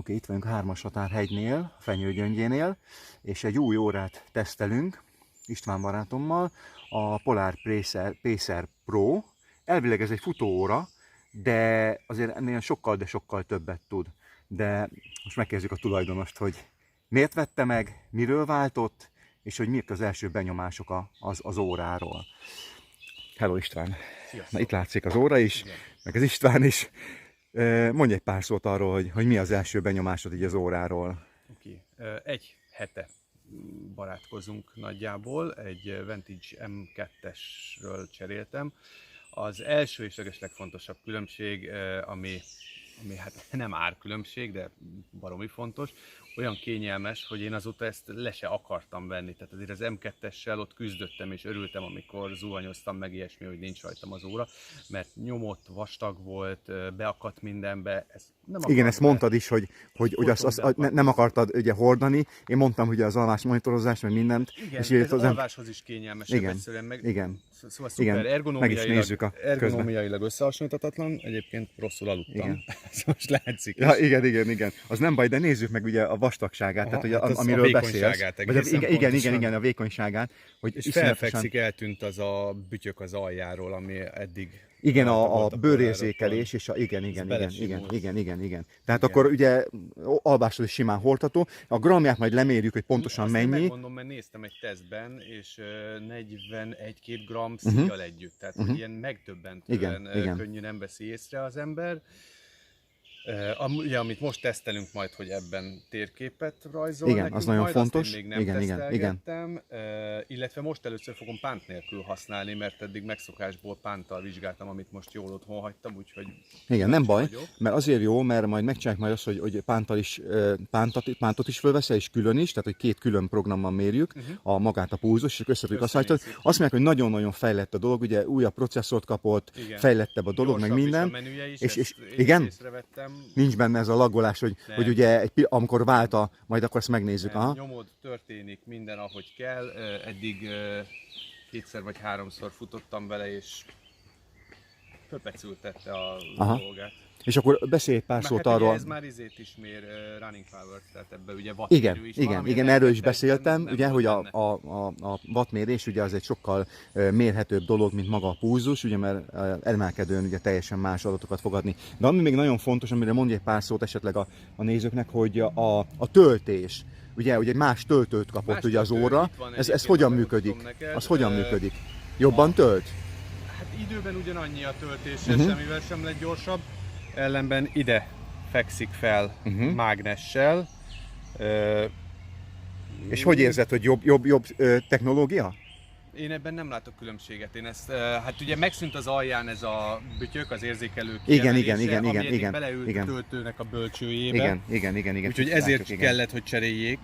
Oké, itt vagyunk a 3-as határhegynél, Fenyőgyöngyénél, és egy új órát tesztelünk István barátommal, a Polar Pacer Pro. Elvileg ez egy futóóra, de azért ennél sokkal, de sokkal többet tud. De most megkérdezzük a tulajdonost, hogy miért vette meg, miről váltott, és hogy miért az első benyomások az óráról. Hello István! Sziasztok. Na, itt látszik az óra is, igen, meg az István is. Mondj egy pár szót arról, hogy mi az első benyomásod így az óráról. Oké. Egy hete barátkozunk nagyjából, egy Vantage M2-esről cseréltem. Az első és legfontosabb különbség, ami hát nem árkülönbség, de baromi fontos, olyan kényelmes, hogy én azóta ezt le se akartam venni. Tehát azért az M2-essel ott küzdöttem és örültem, amikor zuhanyoztam meg ilyesmi, hogy nincs rajtam az óra, mert nyomott, vastag volt, beakadt mindenbe. Igen, ezt mondtad is, hogy azt nem akartad ugye hordani. Én mondtam, hogy az alvás monitorozás, meg mindent. Igen, és ez az alváshoz is kényelmesebb egyszerűen. Igen. Szóval szuper, ergonomiailag összehasonlíthatatlan, egyébként rosszul aludtam. Igen. Most látszik. Ja, igen. Az nem baj, de nézzük meg ugye a vastagságát, tehát ugye, amiről beszélsz. Igen, a vékonyságát. Hogy és felfekszik, eltűnt az a bütyök az aljáról, ami eddig... Igen, a bőrérzékelés, és igen. Tehát akkor ugye alvásról is simán hordható. A gramját majd lemérjük, hogy pontosan azt mennyi. Megmondom, mert néztem egy tesztben, és 41-2 gram szíjjal együtt. Tehát ilyen megdöbbentően könnyű nem veszi észre az ember. Ugye, amit most tesztelünk majd, hogy ebben térképet rajzol igen, nekünk, az nagyon majd, fontos. Azt én még nem tesztelgettem, illetve most először fogom pánt nélkül használni, mert eddig megszokásból pánttal vizsgáltam, amit most jól otthon hagytam, úgyhogy... Igen, nem baj, mert azért jó, mert majd megcsináljuk majd azt, hogy pántot is fölveszel, és külön is, tehát hogy két külön programmal mérjük a magát a pulzus, és össze tudjuk hasonlítani. Azt mondják, hogy nagyon-nagyon fejlett a dolog, ugye újabb processzort kapott, fejlettebb a dolog, meg minden. És igen? Nincs benne ez a laggolás, hogy ugye amikor vált majd akkor ezt megnézzük. Nem, nyomod, történik minden, ahogy kell. Eddig 2-szer vagy 3-szor futottam vele, és fölpecültette a dolgát. És akkor beszélj pár szót arról. Ez már izét is mér, running power, tehát ebben ugye wattmérő is van. Igen, erről is beszéltem, ugye, hogy a wattmérés ugye az egy sokkal mérhetőbb dolog, mint maga a pulzus, ugye, mert emelkedőn ugye teljesen más adatokat fog adni. De ami még nagyon fontos, amire mondj egy pár szót esetleg a nézőknek, hogy a töltés. Ugye egy más töltőt kapott ugye az óra. Ez hogyan működik? Az hogyan működik? Jobban tölt? Hát időben ugyanannyi a töltése, semmivel sem lett gyorsabb. Ellenben ide fekszik fel mágnessel. És hogy érzed, hogy jobb technológia? Én ebben nem látok különbséget. Én ezt, hát ugye megszűnt az alján ez a bütyök, az érzékelő kiemelése, ami eddig beleült a töltőnek a bölcsőjébe. Igen. Úgyhogy ezért kellett, hogy cseréljék.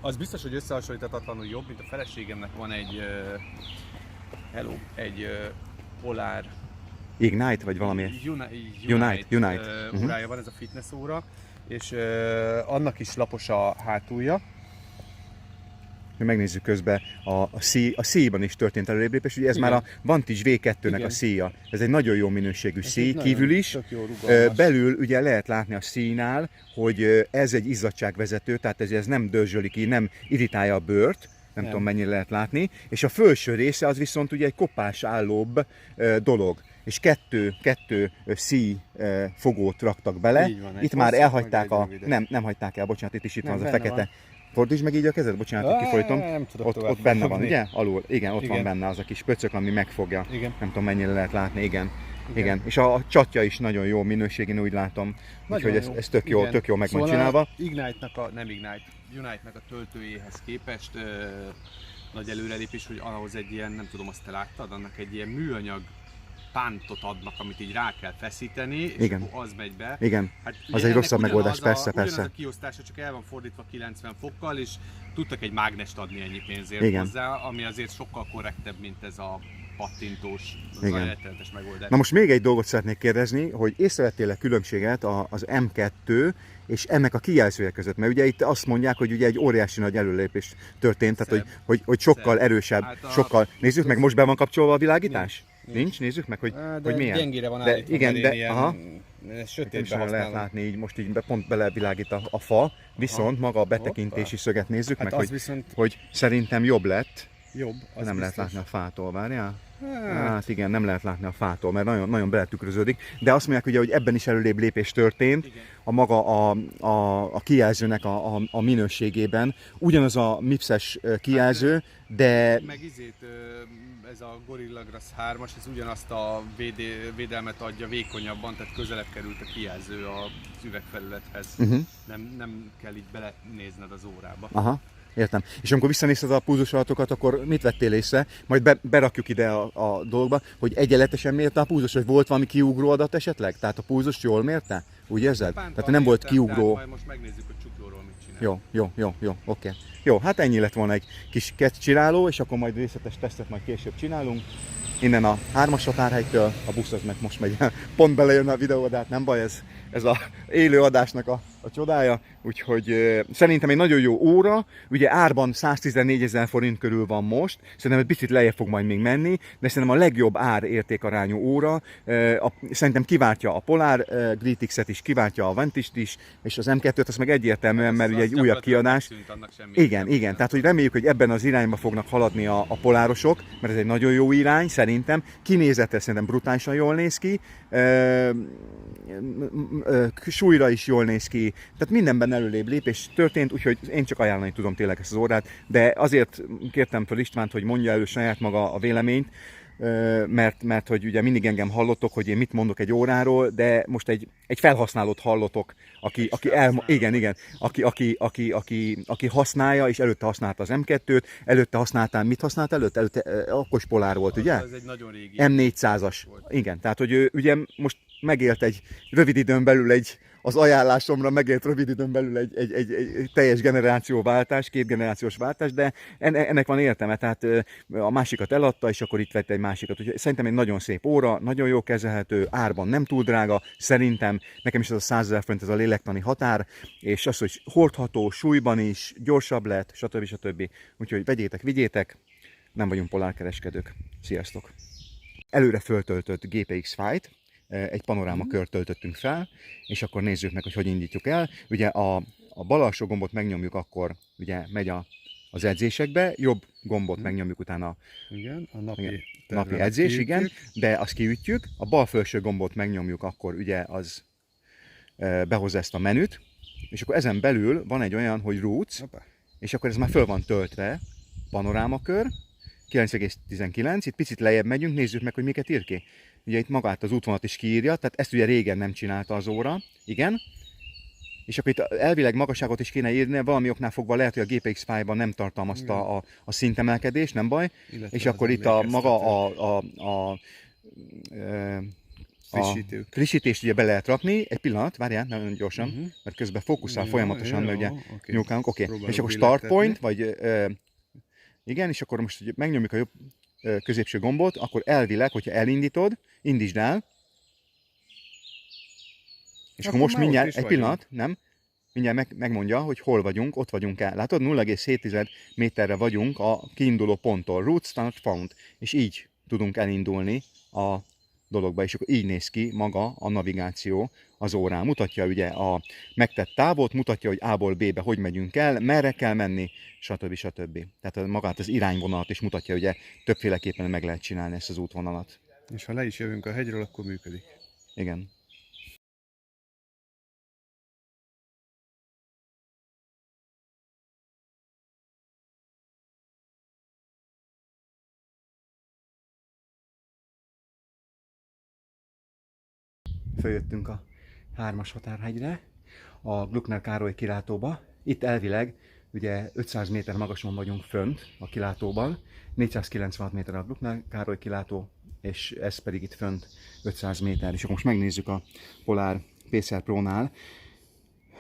Az biztos, hogy összehasonlíthatatlanul jobb, mint a feleségemnek van egy Polar Ignite, vagy valami? Unite. Órája van, ez a fitness óra, és annak is lapos a hátulja. Megnézzük közben, a szíjban is történt előrelépés, ugye ez már a Vantage V2-nek a szíja. Ez egy nagyon jó minőségű szíj, kívül is. Belül ugye lehet látni a színál, hogy ez egy izzadságvezető, tehát ez nem dörzsöli ki, nem irritálja a bőrt. Nem tudom, mennyire lehet látni. És a felső része az viszont ugye egy kopás állóbb dolog. És kettő szíj fogót raktak bele. Van, itt már elhagyták nem hagyták el, bocsánat, itt van az a fekete. Van. Fordítsd meg így a kezed, bocsánat, kifolytom. Ott benne van, ugye? Alul. Igen, ott van benne az a kis pöcök, ami megfogja. Igen. Nem tudom, mennyire lehet látni, igen. És a csatja is nagyon jó minőség, én úgy látom. Úgyhogy ez tök jó meg van csinálva. Unite-nak a töltőjéhez képest nagy előrelépés, hogy ahhoz egy ilyen, nem tudom, azt te láttad, annak egy ilyen műanyag pántot adnak, amit így rá kell feszíteni, és akkor az megy be. Igen, hát az egy rosszabb megoldás, persze. Ugyanaz a kiosztása, csak el van fordítva 90 fokkal, és tudtak egy mágnest adni ennyi pénzért hozzá, ami azért sokkal korrektebb, mint ez a pattintós, rettenetes megoldás. Na most még egy dolgot szeretnék kérdezni, hogy észrevettél-e különbséget az M2 és ennek a kijelzője között? Mert ugye itt azt mondják, hogy ugye egy óriási nagy előrelépés történt, tehát hogy sokkal erősebb, sokkal... Nézzük meg, most be van kapcsolva a világítás? Nincs? Nézzük meg, hogy milyen. Gyengére van állítva, Sötétben Nem lehet használom. látni, így most így pont belevilágít a fa, viszont maga a betekintési szöget nézzük Hát meg, az hogy, viszont hogy szerintem jobb lett. jobb. Az Nem lehet biztos. látni a fától, várjál? Hát, Hát igen, nem lehet látni a fától, mert nagyon, nagyon beletükröződik. De azt mondják ugye, hogy ebben is előrébb lépés történt, igen. a maga a kijelzőnek a minőségében. Ugyanaz a MIPS-es kijelző, de Meg ez a Gorilla Glass 3-as, ez ugyanazt a védelmet adja vékonyabban, tehát közelebb került a kijelző az üvegfelülethez. Nem kell így belenézned az órába. aha, értem. És amikor visszanézted a pulzus adatokat, akkor mit vettél észre? Majd berakjuk ide a dolgba, hogy egyenletesen mérte a pulzus, vagy volt valami kiugró adat esetleg? Tehát a pulzust jól mérte? Úgy érzed? Tehát nem volt kiugró. Majd most megnézzük, hogy csuklóról mit csinál. Jó, oké. Jó, hát ennyi lett volna egy kis csináló, és akkor majd részletes tesztet majd később csinálunk. Innen a 3-as határhegytől, a busz az meg most megy, pont belejön a videó, de hát nem baj, ez a élő adásnak a csodája, úgyhogy szerintem egy nagyon jó óra, ugye árban 114 000 forint körül van most, szerintem egy picit lejjebb fog majd még menni, de szerintem a legjobb ár-értékarányú óra, szerintem kiváltja a Polar GRITX-et is, kiváltja a Vantage-t is, és az M2-t, az meg egyértelműen, mert ugye egy újabb kiadás. Igen, tehát hogy reméljük, hogy ebben az irányba fognak haladni a polárosok, mert ez egy nagyon jó irány szerintem, kinézetre szerintem brutálisan jól néz ki, súlyra is jól néz ki, tehát mindenben előrébb lépés történt, úgyhogy én csak ajánlani tudom tényleg ezt az órát, de azért kértem fel Istvánt, hogy mondja elő saját maga a véleményt, mert hogy ugye mindig engem hallottok, hogy én mit mondok egy óráról, de most egy felhasználót hallotok, aki használja, és előtte használta az M2-t, előtte használtál, mit használt előtte? Akkor is Polár volt, ugye? Ez egy nagyon régi M400-as. Igen, tehát hogy ő ugye most megélt egy rövid időn belül az ajánlásomra megélt rövid időn belül egy teljes generációváltás, 2 generációs váltás, de ennek van értelme, tehát a másikat eladta, és akkor itt vette egy másikat. Úgyhogy szerintem egy nagyon szép óra, nagyon jó kezelhető, árban nem túl drága, szerintem nekem is ez a 100 000 forint, ez a lélektani határ, és az, hogy hordható, súlyban is, gyorsabb lett, stb. Úgyhogy vegyétek, vigyétek, nem vagyunk polárkereskedők. Sziasztok! Előre föltöltött GPX fájlt, egy panorámakört töltöttünk fel, és akkor nézzük meg, hogy indítjuk el. Ugye a bal alsó gombot megnyomjuk, akkor ugye megy az edzésekbe, jobb gombot megnyomjuk utána igen, a napi edzés, igen, de azt kiütjük, a bal felső gombot megnyomjuk, akkor ugye az behozza ezt a menüt, és akkor ezen belül van egy olyan, hogy Roots, és akkor ez már föl van töltve, panorámakör, 9,19, itt picit lejjebb megyünk, nézzük meg, hogy miket ír ki. Ugye itt magát az útvonalat is kiírja, tehát ezt ugye régen nem csinálta az óra, igen. És akkor itt elvileg magasságot is kéne írni, valami oknál fogva lehet, hogy a GPX fájlban nem tartalmazta a szintemelkedést, nem baj. Illetve és akkor itt a frissítést ugye be lehet rakni. Egy pillanat, várjál, nagyon gyorsan, mert közben fókuszál folyamatosan, mert ugye nyúlkálunk, oké. És akkor start point, vagy igen, és akkor most megnyomjuk a jobb középső gombot, akkor elvileg, hogyha elindítod, indítsd el, és akkor most mindjárt, egy pillanat, nem? Mindjárt megmondja, hogy hol vagyunk, ott vagyunk el. Látod, 0,7 méterre vagyunk a kiinduló ponttól, route start found, és így tudunk elindulni a dologba, és akkor így néz ki maga a navigáció az órán. Mutatja ugye a megtett távot, mutatja, hogy A-ból B-be hogy megyünk el, merre kell menni, stb. Tehát magát az irányvonalat is mutatja, ugye többféleképpen meg lehet csinálni ezt az útvonalat. És ha le is jövünk a hegyről, akkor működik. Igen. Följöttünk a 3-as határhegyre, a Gluckner Károly kilátóba. Itt elvileg ugye 500 méter magason vagyunk fönt a kilátóban, 496 méter a Gluckner Károly kilátó, és ez pedig itt fönt 500 méter. És akkor most megnézzük a Polar PCR Pro-nál.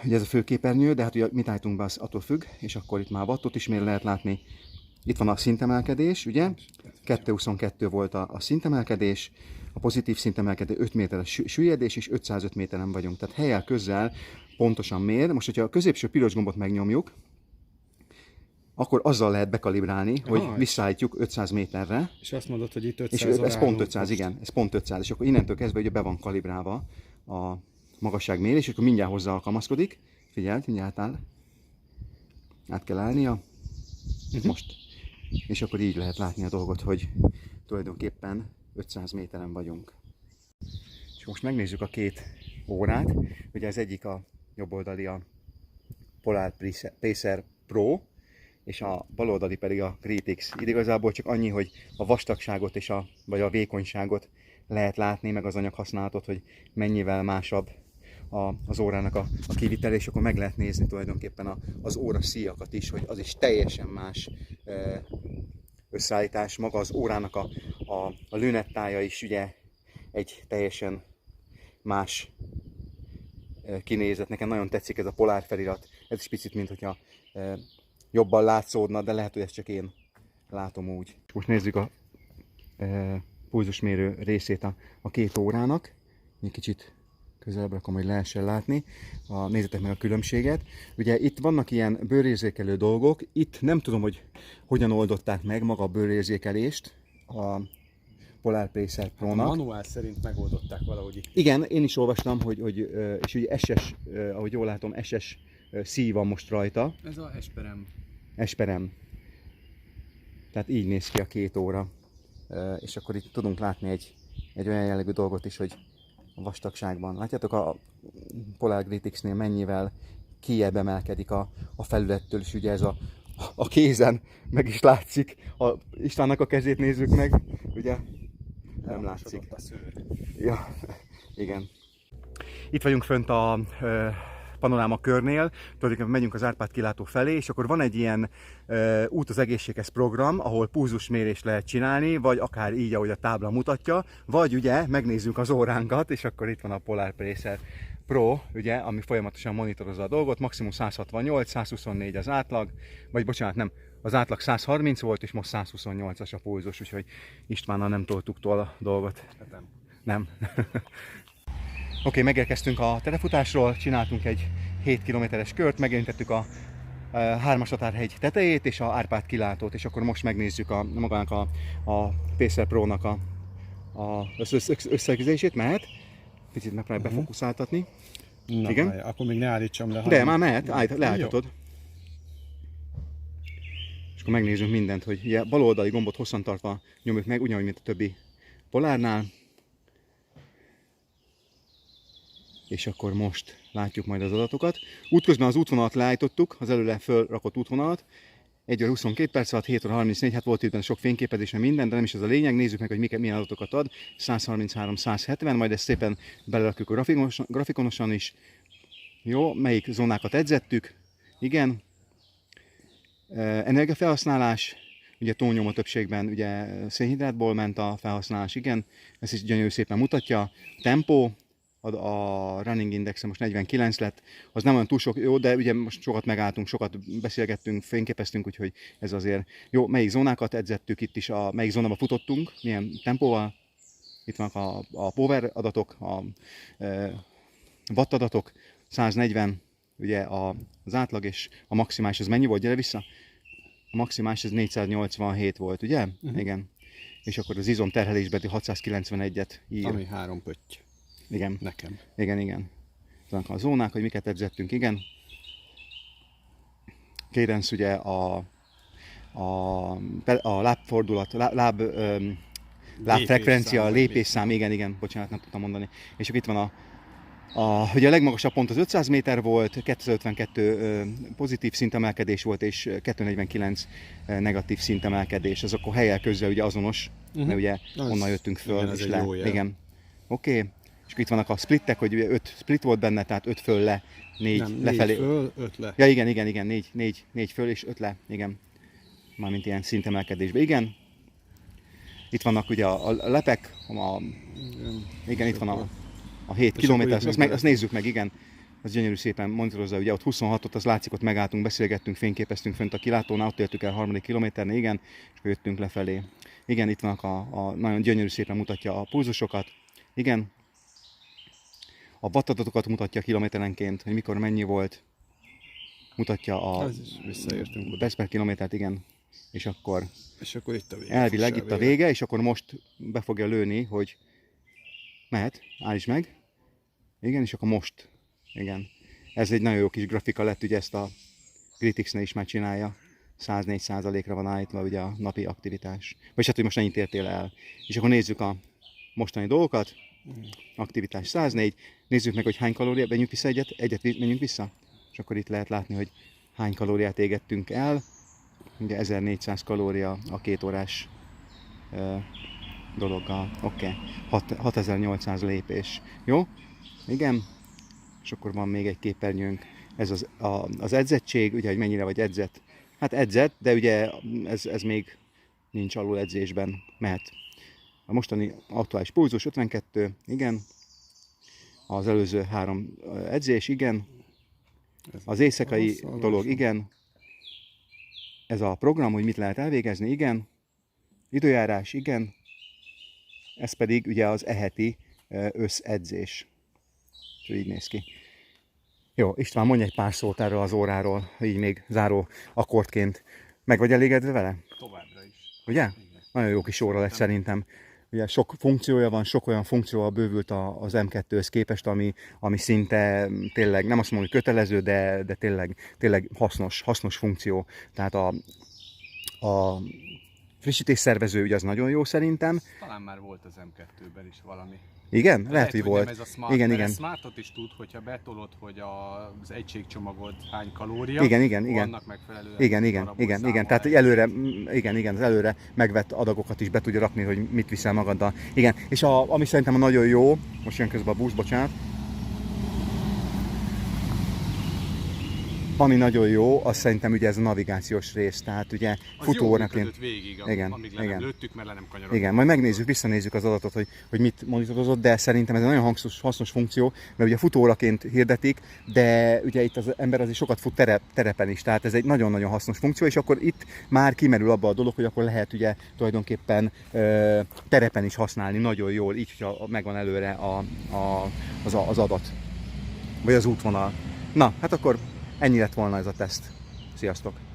Ugye ez a főképernyő, de hát ugye mit állítunk be, az attól függ, és akkor itt már wattot is még lehet látni. Itt van a szintemelkedés, ugye? 222 volt a szintemelkedés, a pozitív szintemelkedő 5 méteres süllyedés, és 505 méteren vagyunk. Tehát helyel közel pontosan mér. Most, hogyha a középső piros gombot megnyomjuk, akkor azzal lehet bekalibrálni, hogy visszaállítjuk 500 méterre. És azt mondod, hogy itt 500 és ez pont 500, igen, ez pont 500, és akkor innentől kezdve ugye be van kalibrálva magasságmérés, és akkor mindjárt hozzá alkalmazkodik. Figyeld, mindjárt áll. Át kell állnia. Most. És akkor így lehet látni a dolgot, hogy tulajdonképpen 500 méteren vagyunk. És most megnézzük a két órát. Ugye az egyik a jobb oldali a Polar Pacer Pro, és a bal oldali pedig a Gritix. Itt igazából csak annyi, hogy a vastagságot és vagy a vékonyságot lehet látni, meg az anyaghasználatot, hogy mennyivel másabb az órának a kivitele, és akkor meg lehet nézni tulajdonképpen az óra szíjakat is, hogy az is teljesen más összeállítás. Maga az órának a lünettája is ugye egy teljesen más kinézet. Nekem nagyon tetszik ez a Polar felirat. Ez is picit, mint hogyha jobban látszódna, de lehet, hogy ezt csak én látom úgy. Most nézzük a pulzusmérő részét a két órának. Egy kicsit közelebb rakom, hogy lehessen látni. Nézzétek meg a különbséget. Ugye itt vannak ilyen bőrérzékelő dolgok. Itt nem tudom, hogy hogyan oldották meg maga a bőrérzékelést a Polar Pacer Pro-nak. A manuál szerint megoldották valahogy itt. Igen, én is olvastam, és ugye SS, ahogy jól látom, SS szíj van most rajta. Ez a Esperem. Esperem. Tehát így néz ki a két óra. És akkor itt tudunk látni egy olyan jellegű dolgot is, hogy a vastagságban. Látjátok a Polar Gritix-nél mennyivel kijjebb emelkedik a felülettől, és ugye ez a kézen meg is látszik. Istvánnak a kezét nézzük meg, ugye nem látszik. Ja, igen. Itt vagyunk fönt a panoráma körnél, tulajdonképpen megyünk az Árpád kilátó felé, és akkor van egy ilyen út az egészséghez program, ahol pulzusmérést lehet csinálni, vagy akár így, ahogy a tábla mutatja, vagy ugye megnézzük az óránkat, és akkor itt van a Polar Pacer Pro, ugye, ami folyamatosan monitorozza a dolgot, maximum 168, 124 az átlag, vagy bocsánat, nem, az átlag 130 volt, és most 128-as a pulzus, úgyhogy Istvánnal nem toltuk tól a dolgot. Hát nem. Nem. Oké, megérkeztünk a terefutásról, csináltunk egy 7 kilométeres kört, megérintettük a Hármashatárhegy tetejét és a Árpád kilátót, és akkor most megnézzük magának a Pacer Pro-nak az összegzését. Mehet? Picit megpróbáljuk befókuszáltatni. Na, igen? Akkor még ne állítsam le. De már mehet, leállíthatod. És akkor megnézzük mindent, hogy ugye bal oldali gombot hosszantartva nyomjuk meg, ugyanúgy, mint a többi Polárnál. És akkor most látjuk majd az adatokat. Útközben az útvonalat leállítottuk, az előre fölrakott útvonalat. 1 óra 22 perc alatt, 7 óra 34, hát volt itt sok fényképezés, minden, de nem is ez a lényeg. Nézzük meg, hogy milyen adatokat ad. 133, 170, majd ezt szépen belerakjuk a grafikonosan is. Jó, melyik zónákat edzettük? Igen. Energiafelhasználás, ugye túlnyomó többségben ugye szénhidrátból ment a felhasználás, igen. Ezt is gyönyörű szépen mutatja. Tempó. A running indexe most 49 lett, az nem olyan túl sok, jó, de ugye most sokat megálltunk, sokat beszélgettünk, fényképeztünk, úgyhogy ez azért jó. Melyik zónákat edzettük, itt is melyik zónába futottunk, milyen tempóval, itt vannak a power adatok, a watt adatok, 140, ugye az átlag, és a maximális, az mennyi volt, gyere vissza? A maximális az 487 volt, ugye? Igen. És akkor az izom terhelésben 691-et ír. Ami 3 pötty. Igen. Nekem. Igen. Vannak a zónák, hogy miket edzettünk, igen. Cadence ugye a lábfordulat, lábfrekvencia, lépésszám, igen, bocsánat, nem tudtam mondani. És akkor itt van ugye a legmagasabb pont az 500 méter volt, 252 pozitív szintemelkedés volt, és 249 negatív szintemelkedés. Ez akkor helyel közzel ugye azonos, mert ugye onnan jöttünk föl, igen, és le. Igen. Oké. És itt vannak a splittek, hogy 5 split volt benne, tehát 5 föl le, 4 nem, lefelé. 4 föl, 5 le. Ja, igen, 4 föl és 5 le, igen. Mármint ilyen szintemelkedésben, igen. Itt vannak ugye a lepek, igen, itt van a 7 kilométer, azt nézzük meg, igen. Az gyönyörű szépen monitorozza, ugye ott 26-ot, az látszik, ott megálltunk, beszélgettünk, fényképeztünk fönt a kilátónál, ott értük el 3. kilométernél, igen, és akkor jöttünk lefelé. Igen, itt vannak nagyon gyönyörű szépen mutatja a pulzusokat, igen. A wattadatokat mutatja kilométerenként, hogy mikor mennyi volt. Mutatja a perc per kilométert, igen. És akkor itt a vége. Elvileg itt a vége, és akkor most be fogja lőni, hogy mehet, állíts meg. Igen, és akkor most. Igen. Ez egy nagyon jó kis grafika lett, ugye ezt a Critics-nél is már csinálja. 104%-ra van állítva ugye a napi aktivitás. Vagy hát, hogy most ennyit értél el. És akkor nézzük a mostani dolgokat. Aktivitás 104. Nézzük meg, hogy hány kalóriát, menjünk vissza egyet menjünk vissza. És akkor itt lehet látni, hogy hány kalóriát égettünk el. Ugye 1400 kalória a 2 órás dologgal. Oké. 6800 lépés. Jó? Igen. És akkor van még egy képernyőnk. Ez az edzettség, ugye, hogy mennyire vagy edzett. Hát edzett, de ugye ez még nincs alul edzésben, mehet. A mostani aktuális pulzus 52, igen. Az előző 3 edzés, igen. Az éjszakai dolog, igen. Ez a program, hogy mit lehet elvégezni, igen. Időjárás, igen. Ez pedig ugye az eheti összedzés. És így néz ki. Jó, István, mondj egy pár szót erről az óráról, így még záró akkordként. Meg vagy elégedve vele? Továbbra is. Ugye? Igen. Nagyon jó kis óra lett szerintem. Ugye sok funkciója van, sok olyan funkcióval bővült az M2-höz képest, ami szinte tényleg, nem azt mondom, hogy kötelező, de tényleg hasznos funkció. Tehát a frissítésszervező ugye az nagyon jó szerintem. Talán már volt az M2-ben is valami. Igen? Lehet, hogy volt. Nem ez a smart, igen, mert igen. A smartot is tud, hogyha betolod, hogy az egységcsomagod hány kalória, igen. annak megfelelően. Igen. Tehát előre, igen, az előre megvett adagokat is be tudja rakni, hogy mit viszel magaddal. Igen, és ami szerintem nagyon jó, most jön közben a busz, bocsánat. Ami nagyon jó, az szerintem ugye ez a navigációs rész, tehát ugye futóóraként. Végig, igen, amíg le nem lőttük, mert le nem kanyarodtunk. Igen, majd megnézzük, visszanézzük az adatot, hogy mit monitorozott, de szerintem ez egy nagyon hasznos funkció, mert ugye futóóraként hirdetik, de ugye itt az ember azért sokat fut terepen is, tehát ez egy nagyon-nagyon hasznos funkció, és akkor itt már kimerül abba a dolog, hogy akkor lehet ugye tulajdonképpen terepen is használni nagyon jól, így, hogyha megvan előre az adat, vagy az útvonal. Na, hát akkor ennyi lett volna ez a teszt. Sziasztok!